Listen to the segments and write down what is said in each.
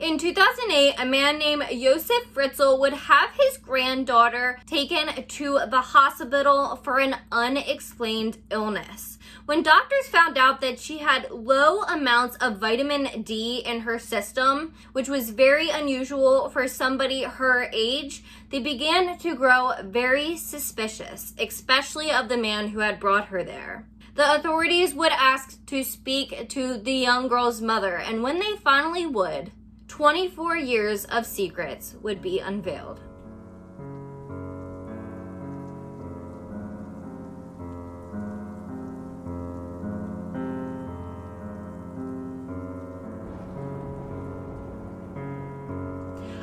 In 2008, a man named Josef Fritzl would have his granddaughter taken to the hospital for an unexplained illness. When doctors found out that she had low amounts of vitamin D in her system, which was very unusual for somebody her age, they began to grow very suspicious, especially of the man who had brought her there. The authorities would ask to speak to the young girl's mother, and when they finally would, 24 years of secrets would be unveiled.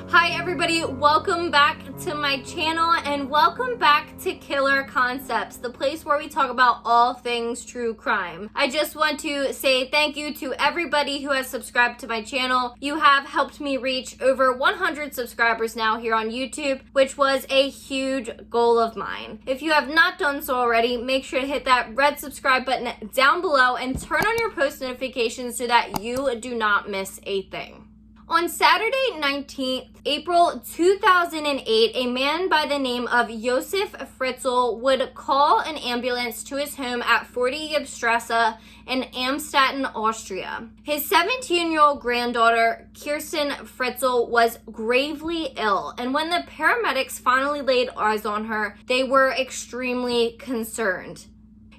Hi everybody, welcome back to my channel and welcome back to Killer Concepts, the place where we talk about all things true crime. I just want to say thank you to everybody who has subscribed to my channel. You have helped me reach over 100 subscribers now here on YouTube, which was a huge goal of mine. If you have not done so already, make sure to hit that red subscribe button down below and turn on your post notifications so that you do not miss a thing. On Saturday 19th April 2008, a man by the name of Josef Fritzl would call an ambulance to his home at 40 Strasse in Amstetten, Austria. His 17-year-old granddaughter, Kirsten Fritzl, was gravely ill, and when the paramedics finally laid eyes on her, they were extremely concerned.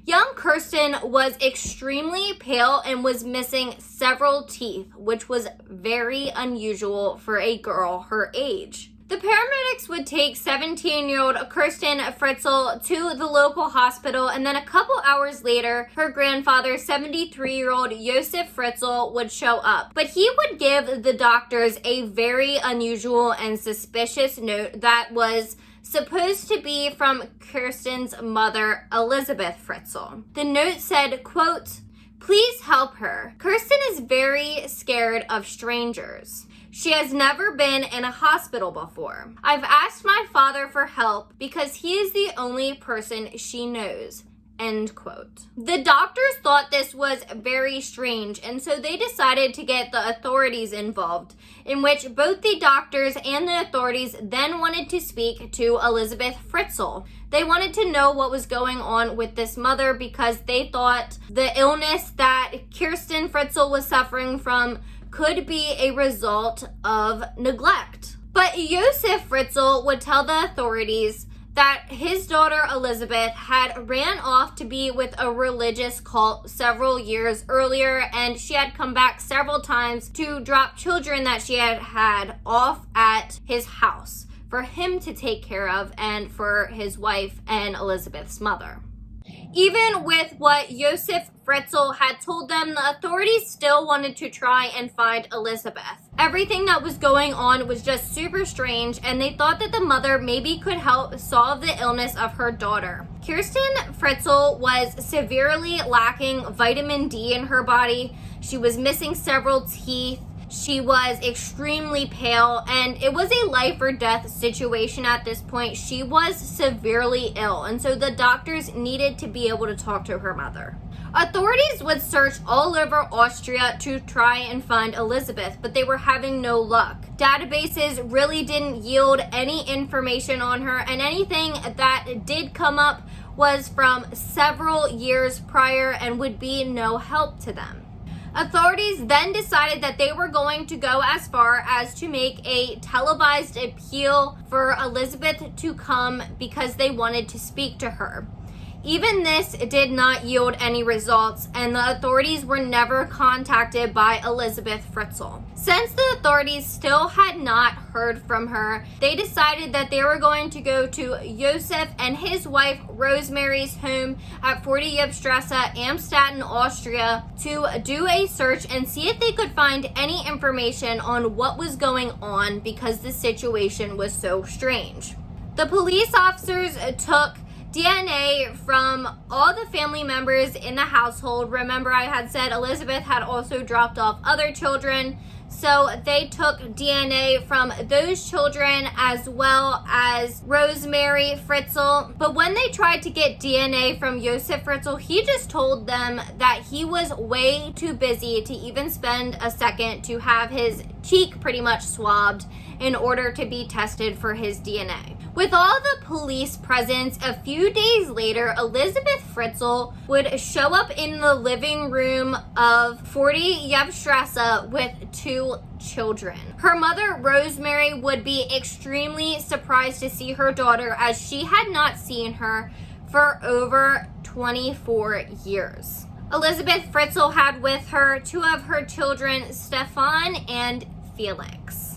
Young Kirsten was extremely pale and was missing several teeth, which was very unusual for a girl her age. The paramedics would take 17-year-old Kirsten Fritzl to the local hospital, and then a couple hours later, her grandfather, 73-year-old Josef Fritzl, would show up. But he would give the doctors a very unusual and suspicious note that was supposed to be from Kirsten's mother, Elisabeth Fritzl. The note said, quote, "Please help her. Kirsten is very scared of strangers. She has never been in a hospital before. I've asked my father for help because he is the only person she knows." End quote. The doctors thought this was very strange, and so they decided to get the authorities involved, in which both the doctors and the authorities then wanted to speak to Elisabeth Fritzl. They wanted to know what was going on with this mother because they thought the illness that Kirsten Fritzl was suffering from could be a result of neglect. But Josef Fritzl would tell the authorities that his daughter Elisabeth had ran off to be with a religious cult several years earlier, and she had come back several times to drop children that she had had off at his house for him to take care of and for his wife and Elisabeth's mother. Even with what Josef Fritzl had told them, the authorities still wanted to try and find Elisabeth. Everything that was going on was just super strange, and they thought that the mother maybe could help solve the illness of her daughter. Kirsten Fritzl was severely lacking vitamin D in her body. She was missing several teeth. She was extremely pale, and it was a life or death situation at this point. She was severely ill, and so the doctors needed to be able to talk to her mother. Authorities would search all over Austria to try and find Elisabeth, but they were having no luck. Databases really didn't yield any information on her, and anything that did come up was from several years prior and would be no help to them. Authorities then decided that they were going to go as far as to make a televised appeal for Elisabeth to come because they wanted to speak to her. Even this did not yield any results, and the authorities were never contacted by Elisabeth Fritzl. Since the authorities still had not heard from her, they decided that they were going to go to Josef and his wife Rosemary's home at 40 Strasse, Amstetten, Austria, to do a search and see if they could find any information on what was going on because the situation was so strange. The police officers took DNA from all the family members in the household. Remember, I had said Elisabeth had also dropped off other children. So they took DNA from those children as well as Rosemary Fritzl. But when they tried to get DNA from Josef Fritzl, he just told them that he was way too busy to even spend a second to have his cheek pretty much swabbed in order to be tested for his DNA. With all the police presence, a few days later, Elisabeth Fritzl would show up in the living room of 40 Yevstrasse with 2 children. Her mother, Rosemary, would be extremely surprised to see her daughter, as she had not seen her for over 24 years. Elisabeth Fritzl had with her 2 of her children, Stefan and Felix.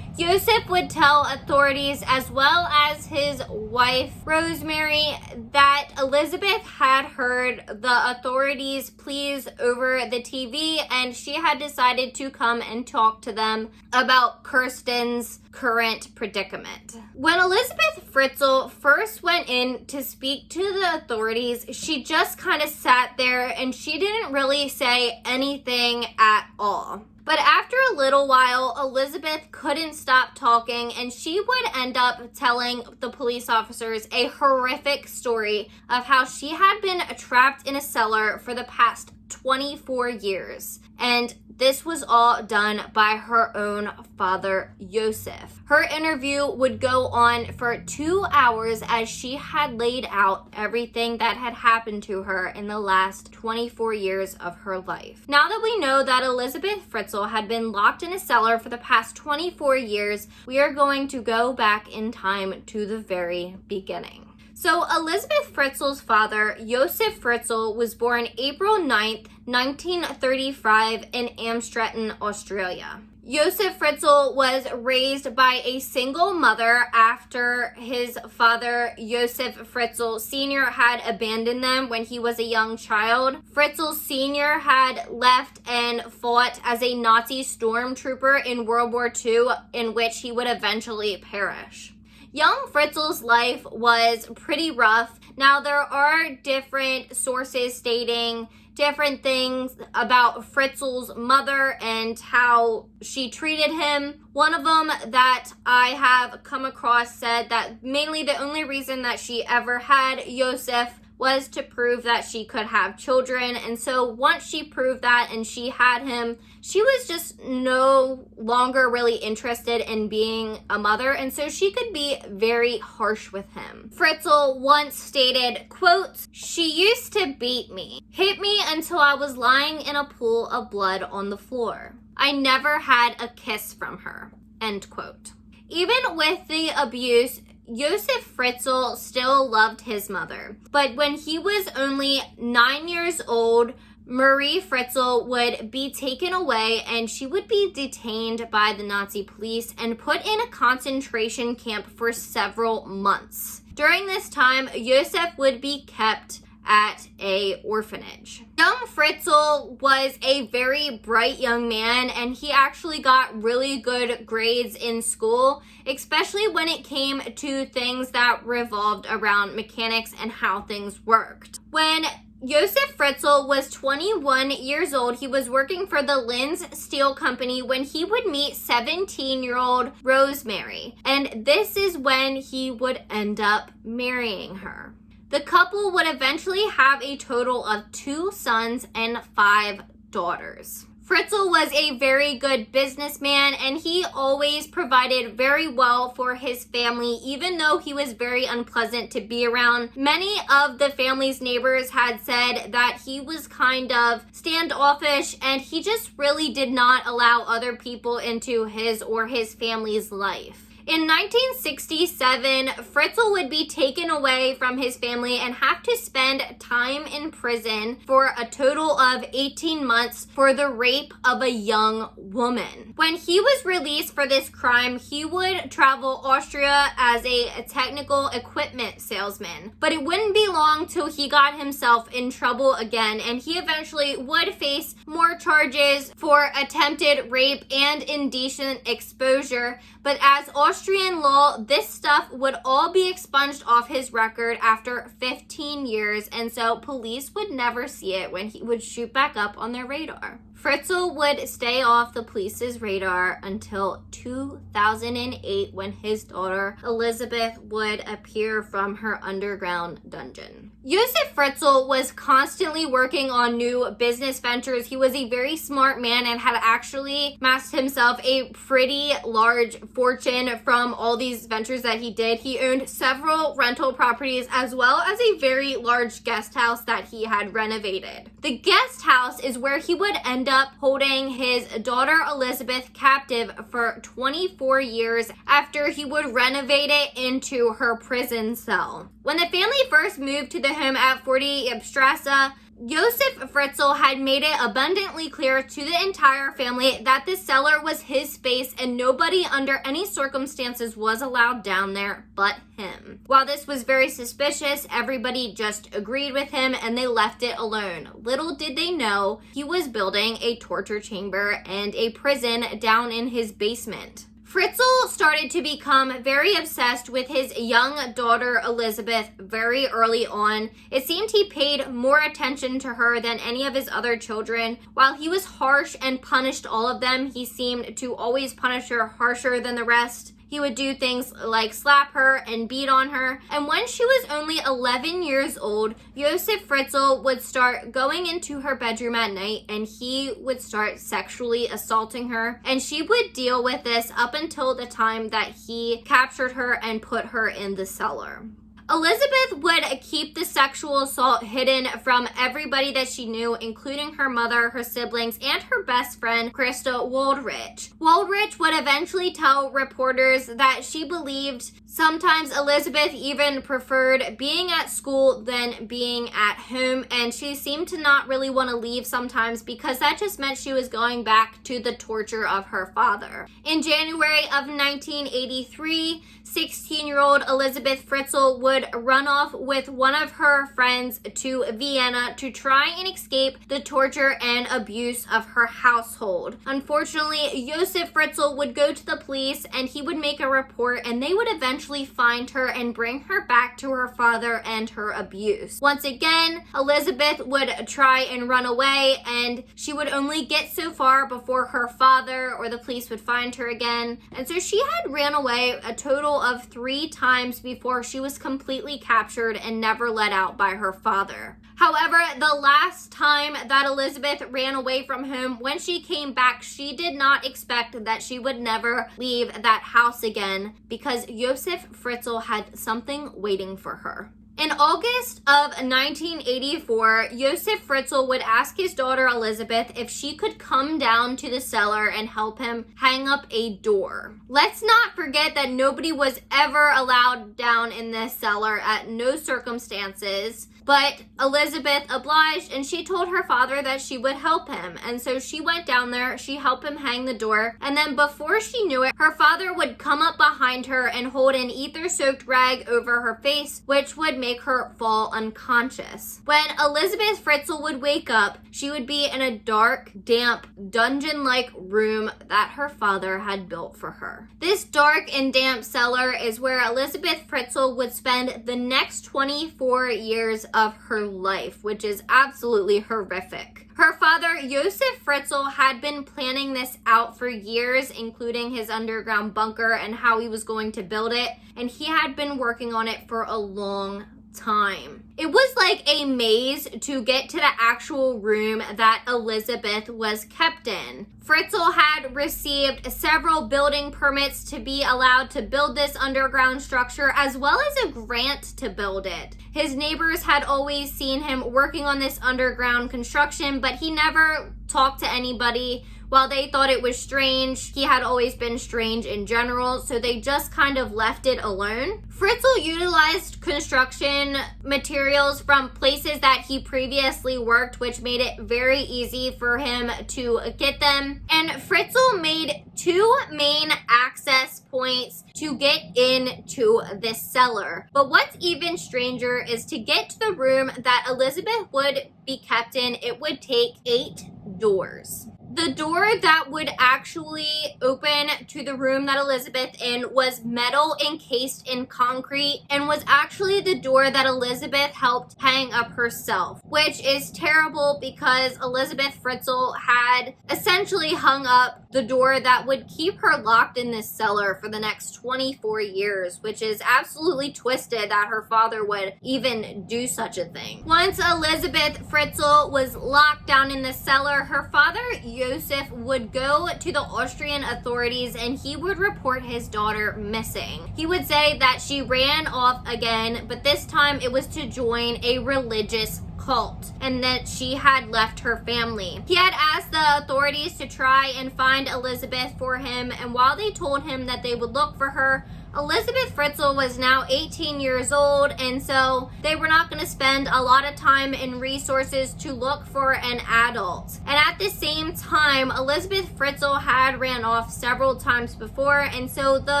Josef would tell authorities, as well as his wife, Rosemary, that Elisabeth had heard the authorities' pleas over the TV, and she had decided to come and talk to them about Kirsten's current predicament. When Elisabeth Fritzl first went in to speak to the authorities, she just kind of sat there and she didn't really say anything at all. But after a little while, Elisabeth couldn't stop talking, and she would end up telling the police officers a horrific story of how she had been trapped in a cellar for the past 24 years. And this was all done by her own father, Josef. Her interview would go on for 2 hours as she had laid out everything that had happened to her in the last 24 years of her life. Now that we know that Elisabeth Fritzl had been locked in a cellar for the past 24 years, we are going to go back in time to the very beginning. So Elisabeth Fritzl's father, Josef Fritzl, was born April 9th, 1935 in Amstetten, Austria. Josef Fritzl was raised by a single mother after his father, Josef Fritzl Sr., had abandoned them when he was a young child. Fritzl Sr. had left and fought as a Nazi stormtrooper in World War II, in which he would eventually perish. Young Fritzl's life was pretty rough. Now, there are different sources stating different things about Fritzl's mother and how she treated him. One of them that I have come across said that mainly the only reason that she ever had Josef was to prove that she could have children. And so once she proved that and she had him, she was just no longer really interested in being a mother. And so she could be very harsh with him. Fritzl once stated, quote, "She used to beat me, hit me until I was lying in a pool of blood on the floor. I never had a kiss from her," end quote. Even with the abuse, Josef Fritzl still loved his mother. But when he was only 9 years old, Marie Fritzl would be taken away and she would be detained by the Nazi police and put in a concentration camp for several months. During this time, Josef would be kept at a orphanage. Young Fritzl was a very bright young man, and he actually got really good grades in school, especially when it came to things that revolved around mechanics and how things worked. When Josef Fritzl was 21 years old, he was working for the Linz Steel Company when he would meet 17-year-old Rosemary, and this is when he would end up marrying her. The couple would eventually have a total of 2 sons and 5 daughters. Fritzl was a very good businessman, and he always provided very well for his family, even though he was very unpleasant to be around. Many of the family's neighbors had said that he was kind of standoffish, and he just really did not allow other people into his or his family's life. In 1967, Fritzl would be taken away from his family and have to spend time in prison for a total of 18 months for the rape of a young woman. When he was released for this crime, he would travel Austria as a technical equipment salesman. But it wouldn't be long till he got himself in trouble again, and he eventually would face more charges for attempted rape and indecent exposure. But as Austrian law, this stuff would all be expunged off his record after 15 years, and so police would never see it when he would shoot back up on their radar. Fritzl would stay off the police's radar until 2008 when his daughter Elisabeth would appear from her underground dungeon. Josef Fritzl was constantly working on new business ventures. He was a very smart man and had actually amassed himself a pretty large fortune from all these ventures that he did. He owned several rental properties as well as a very large guest house that he had renovated. The guest house is where he would end up holding his daughter Elisabeth captive for 24 years after he would renovate it into her prison cell. When the family first moved to the home at 40 Strasse, Josef Fritzl had made it abundantly clear to the entire family that the cellar was his space and nobody under any circumstances was allowed down there but him. While this was very suspicious, everybody just agreed with him and they left it alone. Little did they know he was building a torture chamber and a prison down in his basement. Fritzl started to become very obsessed with his young daughter Elisabeth very early on. It seemed he paid more attention to her than any of his other children. While he was harsh and punished all of them, he seemed to always punish her harsher than the rest. He would do things like slap her and beat on her. And when she was only 11 years old, Josef Fritzl would start going into her bedroom at night and he would start sexually assaulting her. And she would deal with this up until the time that he captured her and put her in the cellar. Elisabeth would keep the sexual assault hidden from everybody that she knew, including her mother, her siblings, and her best friend, Krista Waldrich. Waldrich would eventually tell reporters that she believed sometimes Elisabeth even preferred being at school than being at home, and she seemed to not really want to leave sometimes because that just meant she was going back to the torture of her father. In January of 1983, 16-year-old Elisabeth Fritzl would run off with one of her friends to Vienna to try and escape the torture and abuse of her household. Unfortunately, Josef Fritzl would go to the police and he would make a report and they would eventually find her and bring her back to her father and her abuse. Once again, Elisabeth would try and run away and she would only get so far before her father or the police would find her again. And so she had ran away a total of 3 times before she was completely captured and never let out by her father. However, the last time that Elisabeth ran away from home, when she came back, she did not expect that she would never leave that house again because Josef Fritzl had something waiting for her. In August of 1984, Josef Fritzl would ask his daughter Elisabeth if she could come down to the cellar and help him hang up a door. Let's not forget that nobody was ever allowed down in this cellar at no circumstances. But Elisabeth obliged and she told her father that she would help him. And so she went down there, she helped him hang the door. And then before she knew it, her father would come up behind her and hold an ether-soaked rag over her face, which would make her fall unconscious. When Elisabeth Fritzl would wake up, she would be in a dark, damp, dungeon-like room that her father had built for her. This dark and damp cellar is where Elisabeth Fritzl would spend the next 24 years of her life, which is absolutely horrific. Her father, Josef Fritzl, had been planning this out for years, including his underground bunker and how he was going to build it, and he had been working on it for a long time. It was like a maze to get to the actual room that Elisabeth was kept in. Fritzl had received several building permits to be allowed to build this underground structure, as well as a grant to build it. His neighbors had always seen him working on this underground construction, but he never talked to anybody. While they thought it was strange, he had always been strange in general, so they just kind of left it alone. Fritzl utilized construction materials from places that he previously worked, which made it very easy for him to get them. And Fritzl made 2 main access points to get into this cellar. But what's even stranger is to get to the room that Elisabeth would be kept in, it would take 8 doors. The door that would actually open to the room that Elisabeth in was metal encased in concrete and was actually the door that Elisabeth helped hang up herself, which is terrible because Elisabeth Fritzl had essentially hung up the door that would keep her locked in this cellar for the next 24 years, which is absolutely twisted that her father would even do such a thing. Once Elisabeth Fritzl was locked down in the cellar, her father Josef would go to the Austrian authorities and he would report his daughter missing. He would say that she ran off again, but this time it was to join a religious cult and that she had left her family. He had asked the authorities to try and find Elisabeth for him, and while they told him that they would look for her, Elisabeth Fritzl was now 18 years old, and so they were not going to spend a lot of time and resources to look for an adult. And at the same time, Elisabeth Fritzl had ran off several times before, and so the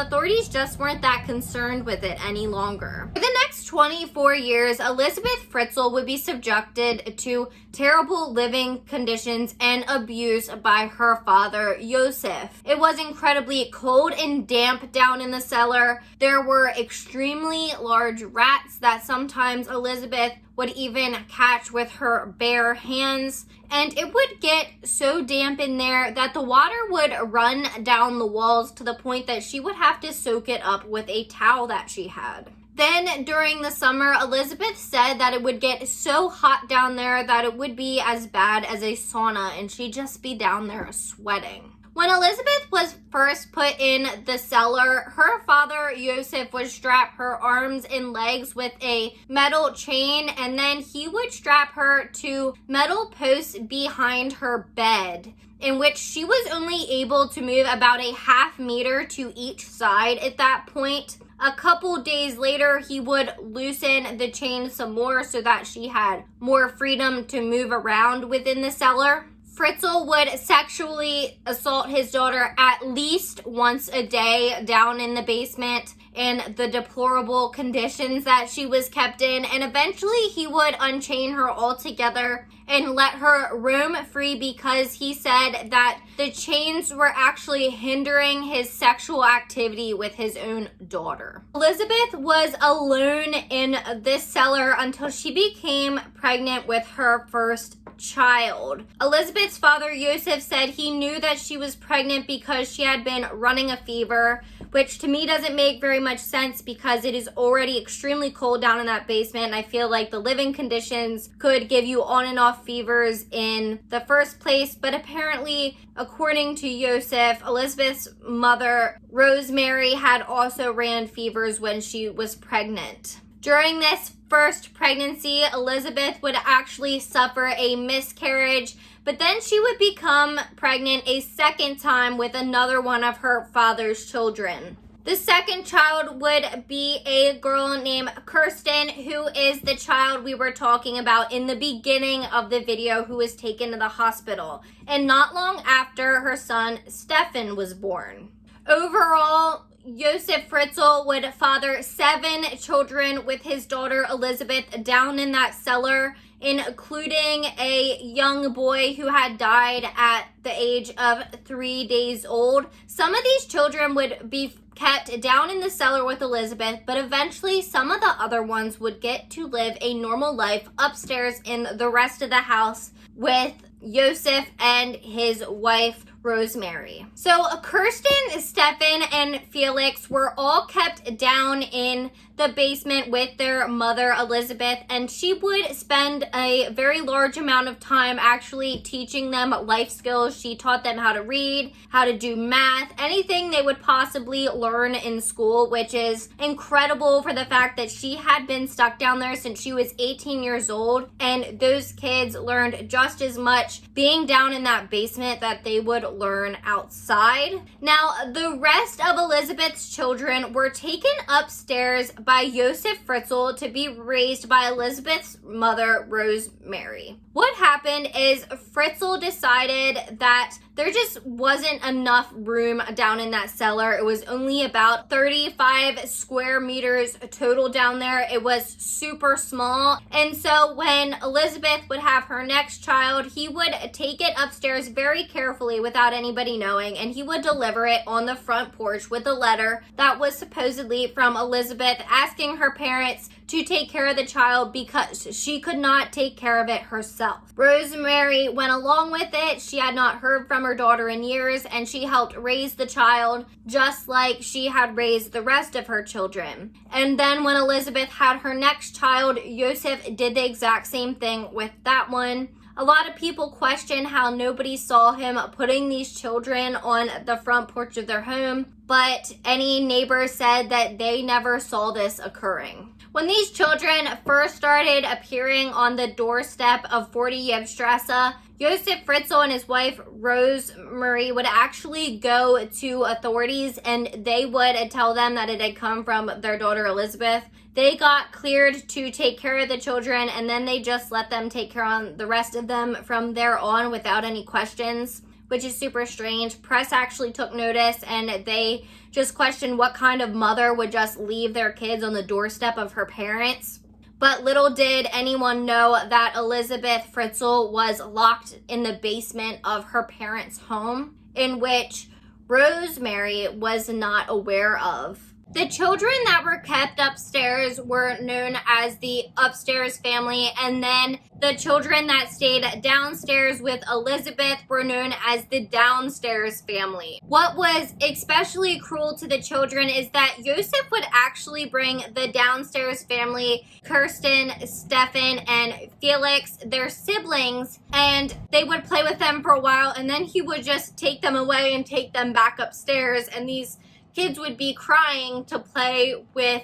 authorities just weren't that concerned with it any longer. For the next 24 years, Elisabeth Fritzl would be subjected to terrible living conditions and abuse by her father, Josef. It was incredibly cold and damp down in the cellar. There were extremely large rats that sometimes Elisabeth would even catch with her bare hands. And it would get so damp in there that the water would run down the walls to the point that she would have to soak it up with a towel that she had. Then during the summer, Elisabeth said that it would get so hot down there that it would be as bad as a sauna and she'd just be down there sweating. When Elisabeth was first put in the cellar, her father, Josef, would strap her arms and legs with a metal chain, and then he would strap her to metal posts behind her bed, in which she was only able to move about a half meter to each side at that point. A couple days later, he would loosen the chain some more so that she had more freedom to move around within the cellar. Fritzl would sexually assault his daughter at least once a day down in the basement in the deplorable conditions that she was kept in, and eventually he would unchain her altogether and let her roam free because he said that the chains were actually hindering his sexual activity with his own daughter. Elisabeth was alone in this cellar until she became pregnant with her first child. Elisabeth's father, Josef, said he knew that she was pregnant because she had been running a fever, which to me doesn't make very much sense because it is already extremely cold down in that basement, and I feel like the living conditions could give you on and off fevers in the first place. But apparently, according to Josef, Elisabeth's mother, Rosemary, had also ran fevers when she was pregnant. During this first pregnancy, Elisabeth would actually suffer a miscarriage, but then she would become pregnant a second time with another one of her father's children. The second child would be a girl named Kirsten, who is the child we were talking about in the beginning of the video, who was taken to the hospital. And not long after, her son Stefan was born. Overall, Josef Fritzl would father 7 children with his daughter Elisabeth down in that cellar, including a young boy who had died at the age of 3 days old. Some of these children would be kept down in the cellar with Elisabeth, but eventually some of the other ones would get to live a normal life upstairs in the rest of the house with Josef and his wife, Rosemary. So Kirsten, Stefan, and Felix were all kept down in the basement with their mother, Elisabeth, and she would spend a very large amount of time actually teaching them life skills. She taught them how to read, how to do math, anything they would possibly learn in school, which is incredible for the fact that she had been stuck down there since she was 18 years old, and those kids learned just as much being down in that basement that they would learn outside. Now, the rest of Elisabeth's children were taken upstairs by Josef Fritzl to be raised by Elisabeth's mother, Rosemary. What happened is Fritzl decided that there just wasn't enough room down in that cellar. It was only about 35 square meters total down there. It was super small. And so when Elisabeth would have her next child, he would take it upstairs very carefully without anybody knowing, and he would deliver it on the front porch with a letter that was supposedly from Elisabeth asking her parents to take care of the child because she could not take care of it herself. Rosemary went along with it. She had not heard from her daughter in years, and she helped raise the child just like she had raised the rest of her children. And then when Elisabeth had her next child, Josef did the exact same thing with that one. A lot of people question how nobody saw him putting these children on the front porch of their home, but any neighbor said that they never saw this occurring. When these children first started appearing on the doorstep of 40 Strasse, Josef Fritzl and his wife Rosemary would actually go to authorities, and they would tell them that it had come from their daughter Elisabeth. They got cleared to take care of the children, and then they just let them take care of the rest of them from there on without any questions, which is super strange. Press actually took notice, and they just questioned what kind of mother would just leave their kids on the doorstep of her parents. But little did anyone know that Elisabeth Fritzl was locked in the basement of her parents' home, in which Rosemary was not aware of. The children that were kept upstairs were known as the upstairs family, and then the children that stayed downstairs with Elisabeth were known as the downstairs family. What was especially cruel to the children is that Josef would actually bring the downstairs family, Kirsten, Stefan, and Felix, their siblings, and they would play with them for a while, and then he would just take them away and take them back upstairs, and these kids would be crying to play with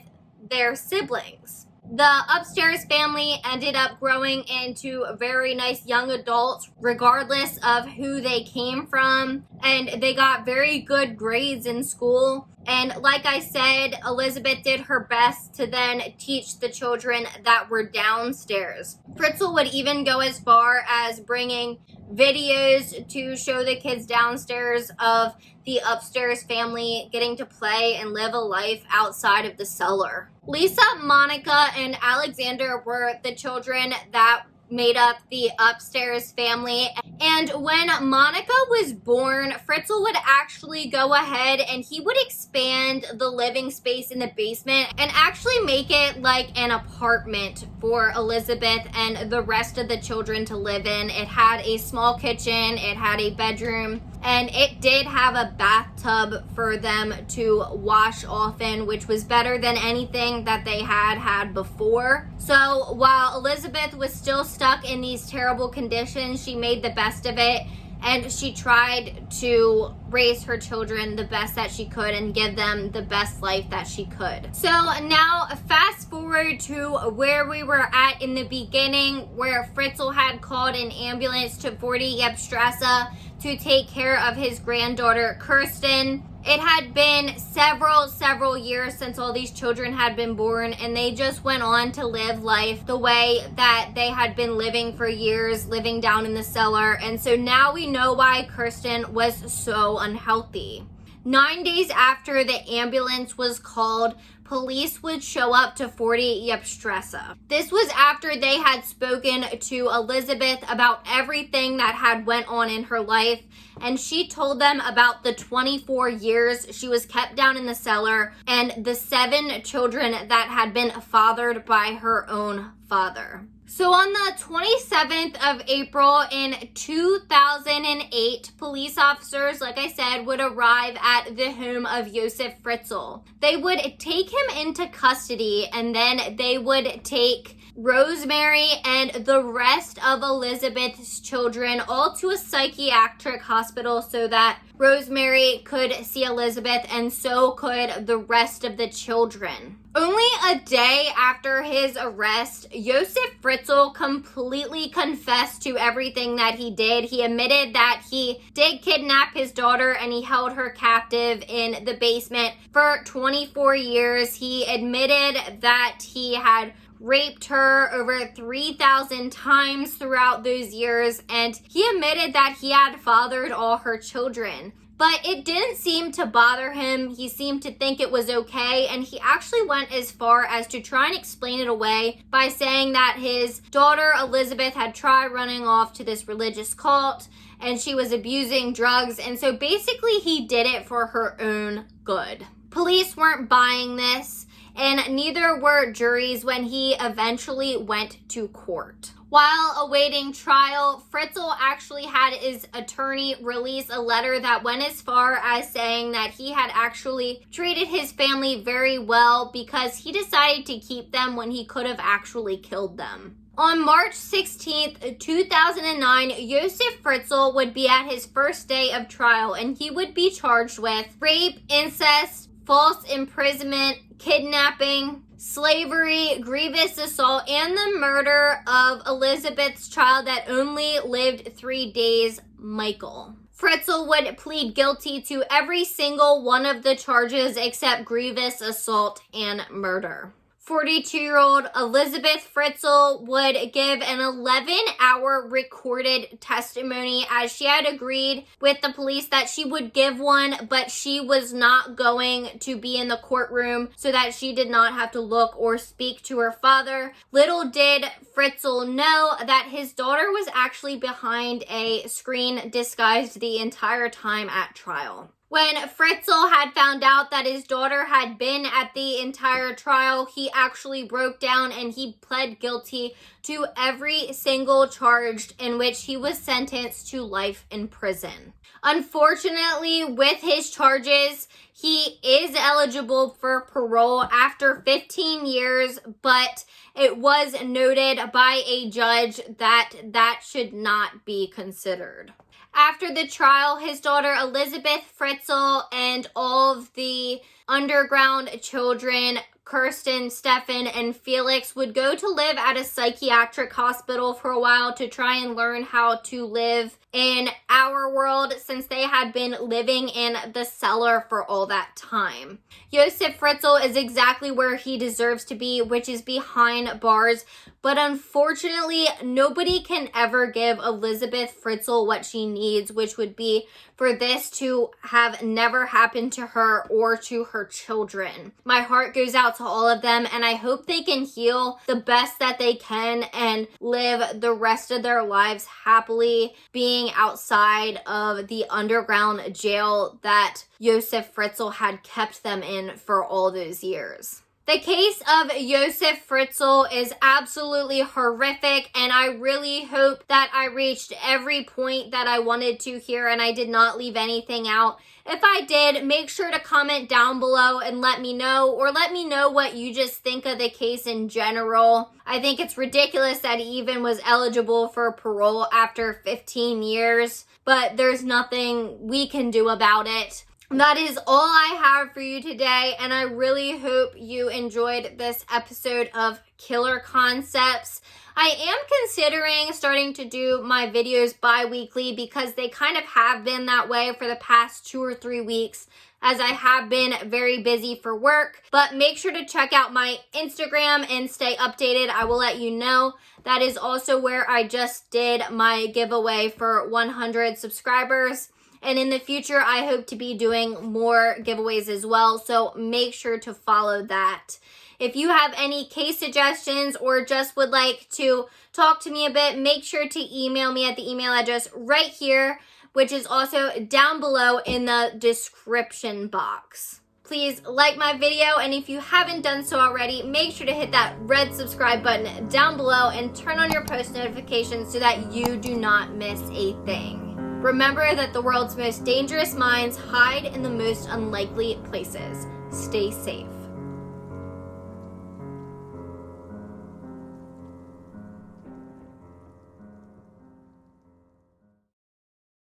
their siblings. The upstairs family ended up growing into very nice young adults, regardless of who they came from, and they got very good grades in school. And like I said, Elisabeth did her best to then teach the children that were downstairs. Fritzl would even go as far as bringing videos to show the kids downstairs of the upstairs family getting to play and live a life outside of the cellar. Lisa, Monica, and Alexander were the children that made up the upstairs family. And when Monica was born, Fritzl would actually go ahead and he would expand the living space in the basement and actually make it like an apartment for Elisabeth and the rest of the children to live in. It had a small kitchen, it had a bedroom, and it did have a bathtub for them to wash often, which was better than anything that they had before. So while Elisabeth was still stuck in these terrible conditions, she made the best of it, and she tried to raise her children the best that she could and give them the best life that she could. So now fast forward to where we were at in the beginning, where Fritzl had called an ambulance to 40 Strasse to take care of his granddaughter Kirsten. It had been several years since all these children had been born, and they just went on to live life the way that they had been living for years, living down in the cellar. And so now we know why Kirsten was so unhealthy. 9 days after the ambulance was called, police would show up to 40 Strasse. This was after they had spoken to Elisabeth about everything that had went on in her life, and she told them about the 24 years she was kept down in the cellar and the 7 children that had been fathered by her own father. So on the 27th of April in 2008, police officers, like I said, would arrive at the home of Josef Fritzl. They would take him into custody, and then they would take Rosemary and the rest of Elisabeth's children all to a psychiatric hospital so that Rosemary could see Elisabeth, and so could the rest of the children. Only a day after his arrest, Josef Fritzl completely confessed to everything that he did. He admitted that he did kidnap his daughter and he held her captive in the basement for 24 years. He admitted that he had raped her over 3,000 times throughout those years, and he admitted that he had fathered all her children. But it didn't seem to bother him. He seemed to think it was okay, and he actually went as far as to try and explain it away by saying that his daughter Elisabeth had tried running off to this religious cult and she was abusing drugs, and so basically he did it for her own good. Police weren't buying this, and neither were juries when he eventually went to court. While awaiting trial, Fritzl actually had his attorney release a letter that went as far as saying that he had actually treated his family very well because he decided to keep them when he could have actually killed them. On March 16th, 2009, Josef Fritzl would be at his first day of trial, and he would be charged with rape, incest, false imprisonment, kidnapping, slavery, grievous assault, and the murder of Elisabeth's child that only lived 3 days, Michael. Fritzl would plead guilty to every single one of the charges except grievous assault and murder. 42-year-old Elisabeth Fritzl would give an 11-hour recorded testimony as she had agreed with the police that she would give one, but she was not going to be in the courtroom so that she did not have to look or speak to her father. Little did Fritzl know that his daughter was actually behind a screen disguised the entire time at trial. When Fritzl had found out that his daughter had been at the entire trial, he actually broke down and he pled guilty to every single charge, in which he was sentenced to life in prison. Unfortunately, with his charges, he is eligible for parole after 15 years, but it was noted by a judge that that should not be considered. After the trial, his daughter Elisabeth Fritzl and all of the underground children, Kirsten, Stefan, and Felix, would go to live at a psychiatric hospital for a while to try and learn how to live in our world, since they had been living in the cellar for all that time. Josef Fritzl is exactly where he deserves to be, which is behind bars. But unfortunately, nobody can ever give Elisabeth Fritzl what she needs, which would be for this to have never happened to her or to her children. My heart goes out to all of them, and I hope they can heal the best that they can and live the rest of their lives happily, being outside of the underground jail that Josef Fritzl had kept them in for all those years. The case of Josef Fritzl is absolutely horrific, and I really hope that I reached every point that I wanted to here and I did not leave anything out. If I did, make sure to comment down below and let me know, or let me know what you just think of the case in general. I think it's ridiculous that he even was eligible for parole after 15 years, but there's nothing we can do about it. That is all I have for you today, and I really hope you enjoyed this episode of Killer Concepts. I am considering starting to do my videos bi-weekly because they kind of have been that way for the past 2 or 3 weeks, as I have been very busy for work. But make sure to check out my Instagram and stay updated. I will let you know. That is also where I just did my giveaway for 100 subscribers. And in the future, I hope to be doing more giveaways as well, so make sure to follow that. If you have any case suggestions or just would like to talk to me a bit, make sure to email me at the email address right here, which is also down below in the description box. Please like my video, and if you haven't done so already, make sure to hit that red subscribe button down below and turn on your post notifications so that you do not miss a thing. Remember that the world's most dangerous minds hide in the most unlikely places. Stay safe.